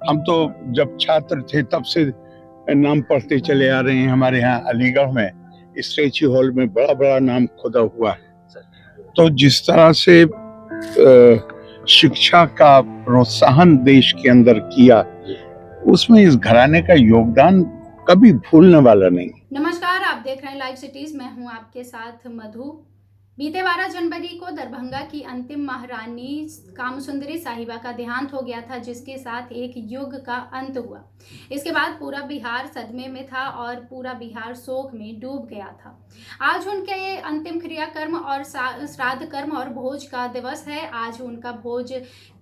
हम तो जब छात्र थे तब से नाम पढ़ते चले आ रहे हैं। हमारे यहाँ अलीगढ़ में स्टैच्यू हॉल में बड़ा बड़ा नाम खुदा हुआ है। तो जिस तरह से शिक्षा का प्रोत्साहन देश के अंदर किया, उसमें इस घराने का योगदान कभी भूलने वाला नहीं। नमस्कार, आप देख रहे हैं लाइव सिटीज। मैं हूं आपके साथ मधु। बीते 12 जनवरी को दरभंगा की अंतिम महारानी कामसुंदरी साहिबा का देहांत हो गया था, जिसके साथ एक युग का अंत हुआ। इसके बाद पूरा बिहार सदमे में था और पूरा बिहार शोक में डूब गया था। आज उनके अंतिम क्रियाकर्म और श्राद्ध कर्म और भोज का दिवस है। आज उनका भोज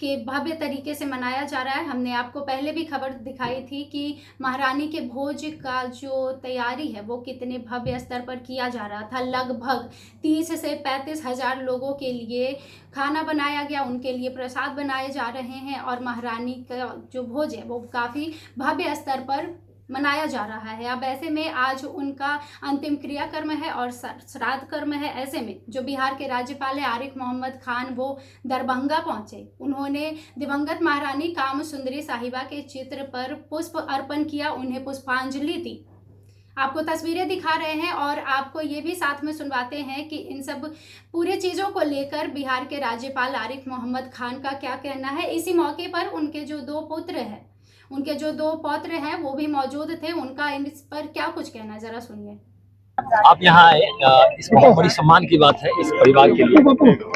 के भव्य तरीके से मनाया जा रहा है। हमने आपको पहले भी खबर दिखाई थी कि महारानी के भोज का जो तैयारी है वो कितने भव्य स्तर पर किया जा रहा था। लगभग 30 से 35 हजार लोगों के लिए खाना बनाया गया, उनके लिए प्रसाद बनाए जा रहे हैं और महारानी का जो भोज है वो काफ़ी भव्य स्तर पर मनाया जा रहा है। अब ऐसे में आज उनका अंतिम क्रियाकर्म है और श्राद्ध कर्म है। ऐसे में जो बिहार के राज्यपाल है आरिफ मोहम्मद खान, वो दरभंगा पहुंचे। उन्होंने दिवंगत महारानी कामसुंदरी साहिबा के चित्र पर पुष्प अर्पण किया, उन्हें पुष्पांजलि दी। आपको तस्वीरें दिखा रहे हैं और आपको ये भी साथ में सुनवाते हैं कि इन सब पूरे चीज़ों को लेकर बिहार के राज्यपाल आरिफ मोहम्मद खान का क्या कहना है। इसी मौके पर उनके जो दो पौत्र हैं वो भी मौजूद थे। उनका इस पर क्या कुछ कहना है, जरा सुनिए। आप यहाँ आए, इस बहुत बड़ी सम्मान की बात है इस परिवार के लिए,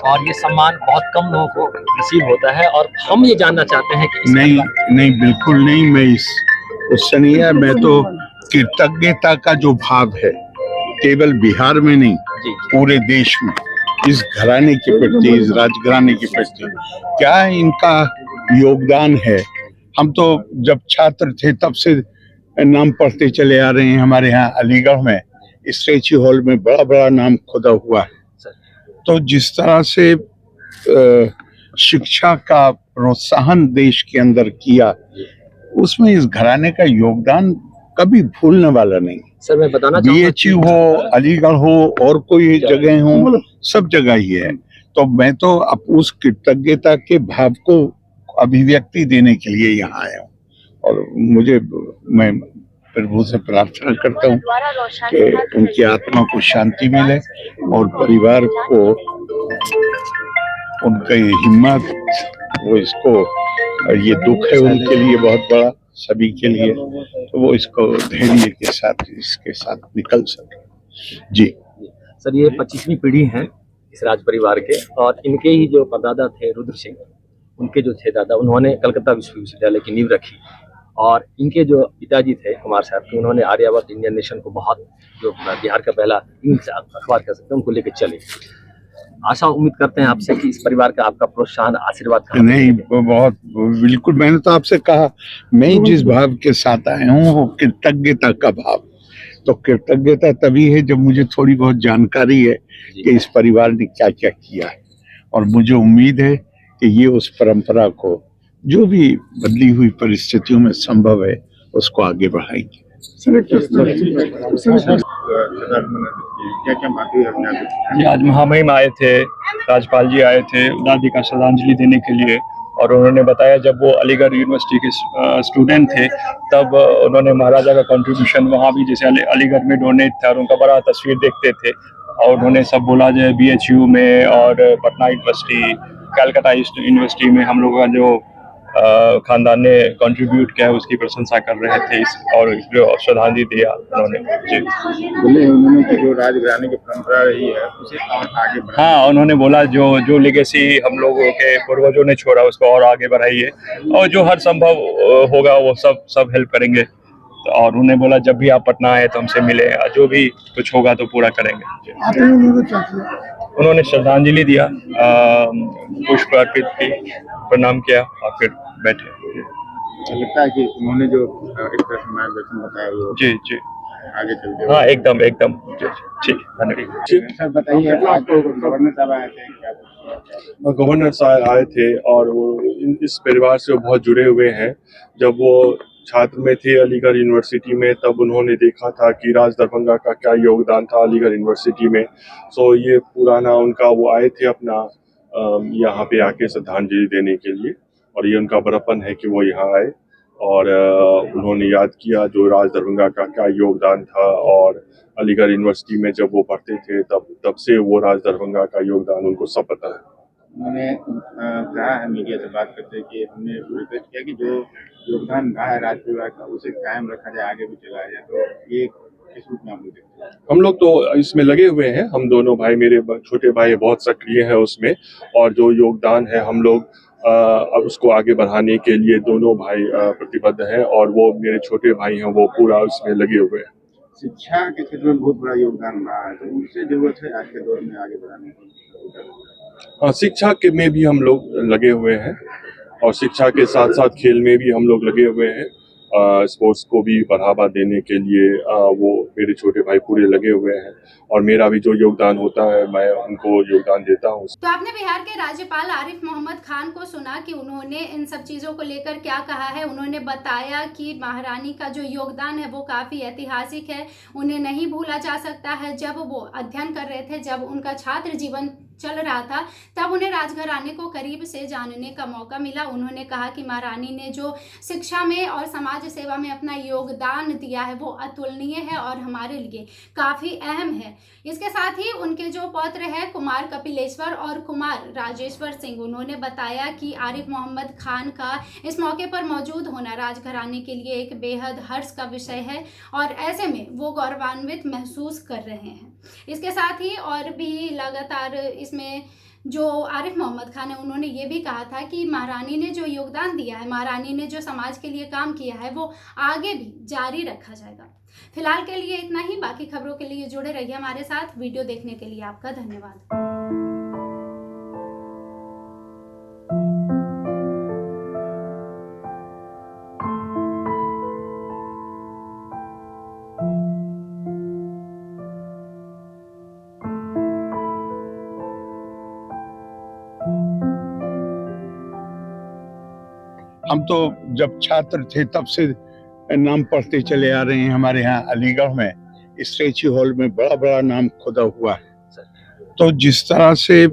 और ये सम्मान बहुत कम लोगों को नसीब होता है। और हम ये जानना चाहते हैं कि नहीं, बिल्कुल नहीं। मैं उससे नहीं है। मैं तो कृतज्ञता का जो भाव है केवल बिहार में नहीं, पूरे देश में इस घराने के प्रति, इस राजघराने के प्रति क्या इनका योगदान है। हम तो जब छात्र थे तब से नाम पढ़ते चले आ रहे हैं। हमारे यहाँ अलीगढ़ में स्टैच्यू हॉल में बड़ा बड़ा नाम खुदा हुआ है। तो जिस तरह से शिक्षा का प्रोत्साहन देश के अंदर किया, उसमें इस घराने का योगदान कभी भूलने वाला नहीं। सर, मैं बताना BHU हो, अलीगढ़ हो और कोई जगह हो, सब जगह ही है। तो मैं तो अब उस कृतज्ञता के भाव को अभिव्यक्ति देने के लिए यहाँ आया हूँ। और मैं प्रभु से प्रार्थना करता हूँ कि उनकी आत्मा को शांति मिले और परिवार को उनकी हिम्मत, वो इसको, ये दुख है उनके लिए बहुत बड़ा, सभी के लिए, तो वो इसको धैर्य के साथ इसके साथ निकल सके। जी सर, ये 25वीं पीढ़ी है इस राज परिवार के, और इनके ही जो परदादा थे रुद्र सिंह, उनके जो थे दादा, उन्होंने कलकत्ता विश्वविद्यालय की नींव रखी। और इनके जो पिताजी थे कुमार साहब, उन्होंने आर्यावर्त इंडियन नेशन को बहुत, जो बिहार का पहला इंग्लिश अखबार कह सकते हैं, उनको लेकर चले। आशा उम्मीद करते हैं आपसे कि इस परिवार का आपका प्रोत्साहन, आशीर्वाद नहीं, बहुत बिल्कुल। मैंने तो आपसे कहा, मैं जिस भाव के साथ आया हूँ वो कृतज्ञता का भाव। तो कृतज्ञता तभी है जब मुझे थोड़ी बहुत जानकारी है कि इस परिवार ने क्या क्या किया है, और मुझे उम्मीद है कि ये उस परंपरा को जो भी बदली हुई परिस्थितियों में संभव है उसको आगे बढ़ाएंगे। आज महामहिम आए थे, राज्यपाल जी आए थे दादी का श्रद्धांजलि देने के लिए, और उन्होंने बताया जब वो अलीगढ़ यूनिवर्सिटी के स्टूडेंट थे तब उन्होंने महाराजा का कंट्रीब्यूशन वहाँ भी जैसे अलीगढ़ में डोनेट था और उनका बड़ा तस्वीर देखते थे। और उन्होंने सब बोला जो BHU में और पटना यूनिवर्सिटी, कलकत्ता यूनिवर्सिटी में हम लोगों का जो खानदान ने कंट्रीब्यूट किया है उसकी प्रशंसा कर रहे थे और जो श्रद्धांजलि दिया उन्होंने। जी, उन्होंने कि जो राजघराने की परंपरा रही है उसे और आगे बढ़ाइए। हाँ, उन्होंने बोला जो लेगेसी हम लोगों के पूर्वजों ने छोड़ा उसको और आगे बढ़ाइए, और जो हर संभव होगा वो सब हेल्प करेंगे। और उन्होंने बोला जब भी आप पटना आए तो हमसे मिले, जो भी कुछ होगा तो पूरा करेंगे। उन्होंने श्रद्धांजलि दिया, पुष्प अर्पित की, प्रणाम किया और फिर बैठे। लगता है कि उन्होंने जो एक तरह से मार्गदर्शन बताया वो जी आगे चलते। हाँ, एकदम ठीक, धन्यवाद। सर बताइए, आपको गवर्नर साहब आए थे? गवर्नर साहब आए थे और वो इस परिवार से बहुत जुड़े हुए हैं। जब वो छात्र में थे अलीगढ़ यूनिवर्सिटी में, तब उन्होंने देखा था कि राज दरभंगा का क्या योगदान था अलीगढ़ यूनिवर्सिटी में। सो ये पुराना उनका, वो आए थे अपना यहाँ पे आके श्रद्धांजलि देने के लिए, और ये उनका बड़प्पन है कि वो यहाँ आए। और उन्होंने याद किया जो राज दरभंगा का क्या योगदान था। और अलीगढ़ यूनिवर्सिटी में जब वो पढ़ते थे तब से वो राज दरभंगा का योगदान उनको सब पता है। उन्होंने कहा है मीडिया से बात करते कि हमने रिक्वेस्ट किया कि जो योगदान रहा है राज परिवार का उसे कायम रखा जाए, आगे भी चलाया जाए। तो ये किस रूप में आप लोग देखते हैं? हम लोग तो इसमें लगे हुए हैं, हम दोनों भाई, मेरे छोटे भाई बहुत सक्रिय हैं उसमें, और जो योगदान है हम लोग अब उसको आगे बढ़ाने के लिए दोनों भाई प्रतिबद्ध हैं, और वो मेरे छोटे भाई हैं वो पूरा उसमें लगे हुए हैं। शिक्षा के क्षेत्र में बहुत बड़ा योगदान रहा है, तो उनसे जरूरत है आज के दौर में आगे बढ़ाने की। हाँ, शिक्षा के में भी हम लोग लगे हुए हैं, और शिक्षा के साथ साथ खेल में भी हम लोग लगे हुए हैं। स्पोर्ट्स को भी बढ़ावा देने के लिए वो मेरे छोटे भाई पूरे लगे हुए हैं, और मेरा भी जो योगदान होता है मैं उनको योगदान देता हूँ। तो आपने बिहार के राज्यपाल आरिफ मोहम्मद खान को सुना कि उन्होंने इन सब चीज़ों को लेकर क्या कहा है। उन्होंने बताया कि महारानी का जो योगदान है वो काफ़ी ऐतिहासिक है, उन्हें नहीं भूला जा सकता है। जब वो अध्ययन कर रहे थे, जब उनका छात्र जीवन चल रहा था, तब उन्हें राजघराने को करीब से जानने का मौका मिला। उन्होंने कहा कि महारानी ने जो शिक्षा में और समाज सेवा में अपना योगदान दिया है वो अतुलनीय है और हमारे लिए काफ़ी अहम है। इसके साथ ही उनके जो पौत्र हैं कुमार कपिलेश्वर और कुमार राजेश्वर सिंह, उन्होंने बताया कि आरिफ मोहम्मद खान का इस मौके पर मौजूद होना राजघराने के लिए एक बेहद हर्ष का विषय है, और ऐसे में वो गौरवान्वित महसूस कर रहे हैं। इसके साथ ही और भी लगातार इसमें जो आरिफ मोहम्मद खान है उन्होंने ये भी कहा था कि महारानी ने जो योगदान दिया है, महारानी ने जो समाज के लिए काम किया है वो आगे भी जारी रखा जाएगा। फिलहाल के लिए इतना ही। बाकी खबरों के लिए जुड़े रहिए हमारे साथ। वीडियो देखने के लिए आपका धन्यवाद। हम तो जब छात्र थे तब से नाम पढ़ते चले आ रहे हैं। हमारे यहाँ अलीगढ़ में स्टैच्यू हॉल में बड़ा बड़ा नाम खुदा हुआ है। तो जिस तरह से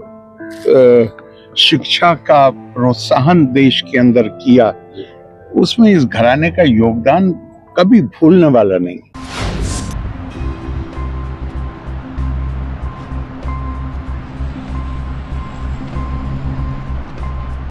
शिक्षा का प्रोत्साहन देश के अंदर किया, उसमें इस घराने का योगदान कभी भूलने वाला नहीं।